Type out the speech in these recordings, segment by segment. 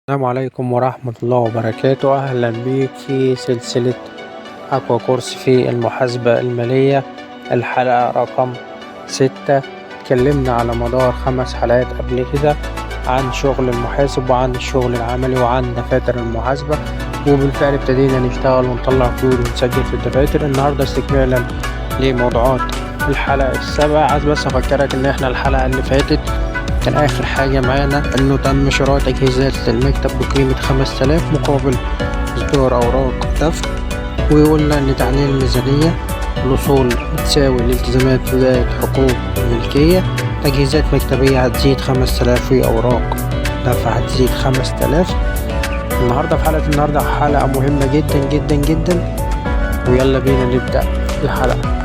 السلام عليكم ورحمة الله وبركاته. أهلا بيك في سلسلة أقوى كورس في المحاسبة المالية، الحلقة رقم 6. اتكلمنا على مدار 5 حلقات قبل كده عن شغل المحاسب وعن الشغل العملي وعن دفاتر المحاسبة، وبالفعل ابتدينا نشتغل ونطلع كود ونسجل في الدفاتر. النهاردة استكمالا لموضوعات الحلقة 7. عايز بس أفكرك إن احنا الحلقة اللي فاتت كان آخر حاجة معانا إنه تم شراء تجهيزات للمكتب بقيمة 5000 مقابل إصدار أوراق دفع، وقلنا إن تعديل الميزانية الأصول بتساوي الالتزامات زائد حقوق الملكية. تجهيزات مكتبية هتزيد 5000 وأوراق دفع هتزيد 5000. النهاردة في حلقة النهاردة حلقة مهمة جدا جدا جدا، ويلا بينا نبدأ الحلقة.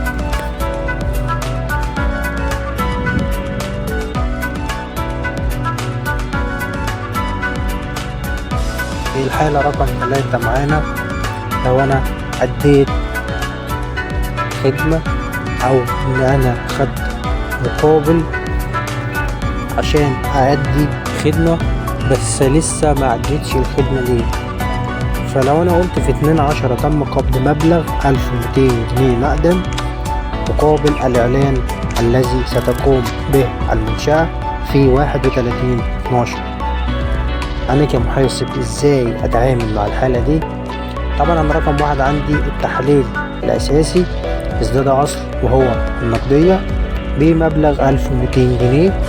في الحالة رقم 3 معانا، لو أنا أديت خدمة أو إن أنا خدت مقابل عشان أدي خدمة بس لسه ما أديتش الخدمة دي، فلو أنا قلت في 2/10 تم قبض مبلغ 1200 جنيه مقدم مقابل الإعلان الذي ستقوم به المنشأة في 31/12، أنا كمحاسب إزاي أتعامل مع الحالة دي؟ طبعا أنا رقم 1 عندي التحليل الأساسي ازداد أصل وهو النقدية بمبلغ 1200 جنيه،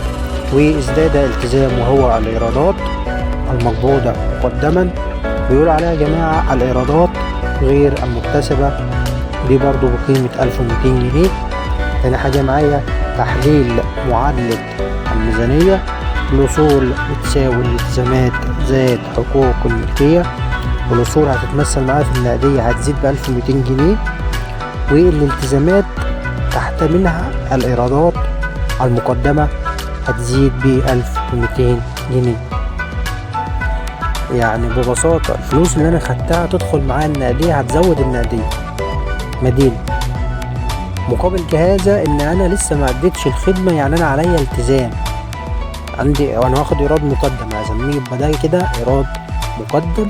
وازداد التزام وهو الإيرادات المقبوضة مقدما. بيقول عليها يا جماعة الإيرادات غير المكتسبة دي برضو بقيمة 1200 جنيه. تاني حاجة معايا تحليل معادلة الميزانية، الأصول بتساوي الالتزامات زائد حقوق الملكية، والأصول هتتمثل معايا في النقدية هتزيد ب1200 جنيه، والالتزامات تحت منها الإيرادات المقدمة هتزيد ب1200 جنيه. يعني ببساطة الفلوس اللي أنا خدتها تدخل معايا النقدية هتزود النقدية مدين، مقابل كهذا إن أنا لسه ما أديتش الخدمة، يعني أنا عليا التزام عندي وانا واخد ايراد مقدم، هسميه بداية كده ايراد مقدم.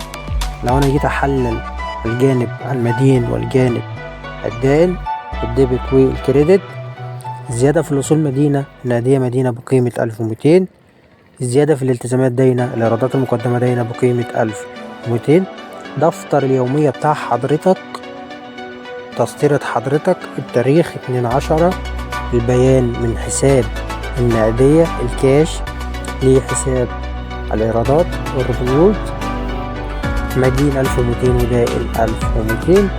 لو انا جيت احلل الجانب المدين والجانب الدائن الديبت والكريدت، الزيادة في الاصول مدينة النقدية مدينة بقيمة 1200، الزيادة في الالتزامات داينة الايرادات المقدمة داينة بقيمة 1200. دفتر اليومية بتاع حضرتك تسطيرة حضرتك التاريخ 2/10، البيان من حساب النقدية الكاش لحساب الإيرادات والرفوض مدين 1200 ودائن 1200.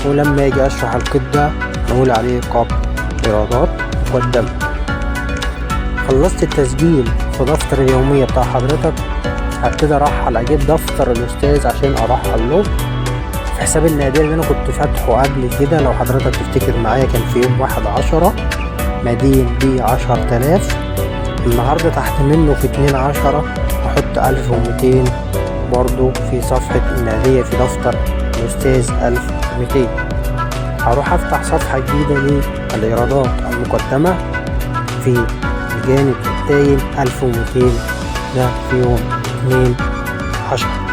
ولما يجي أشرح القطع نقول عليه قبض إيرادات مقدمة. خلصت التسجيل في دفتر اليومية بتاع حضرتك، هبتدي أرحل أجيب دفتر الأستاذ عشان أرحل له في حساب النقدية اللي أنا كنت فاتحه قبل كده. لو حضرتك تفتكر معايا كان في يوم 1/10 مدين ب10,000، النهاردة تحت منه في 2/10 احط 1200 برضو في صفحة النقدية في دفتر الأستاذ 1200. هروح افتح صفحة جديدة للإيرادات المقدمة في الجانب الداين 1200 ده في يوم 2/10.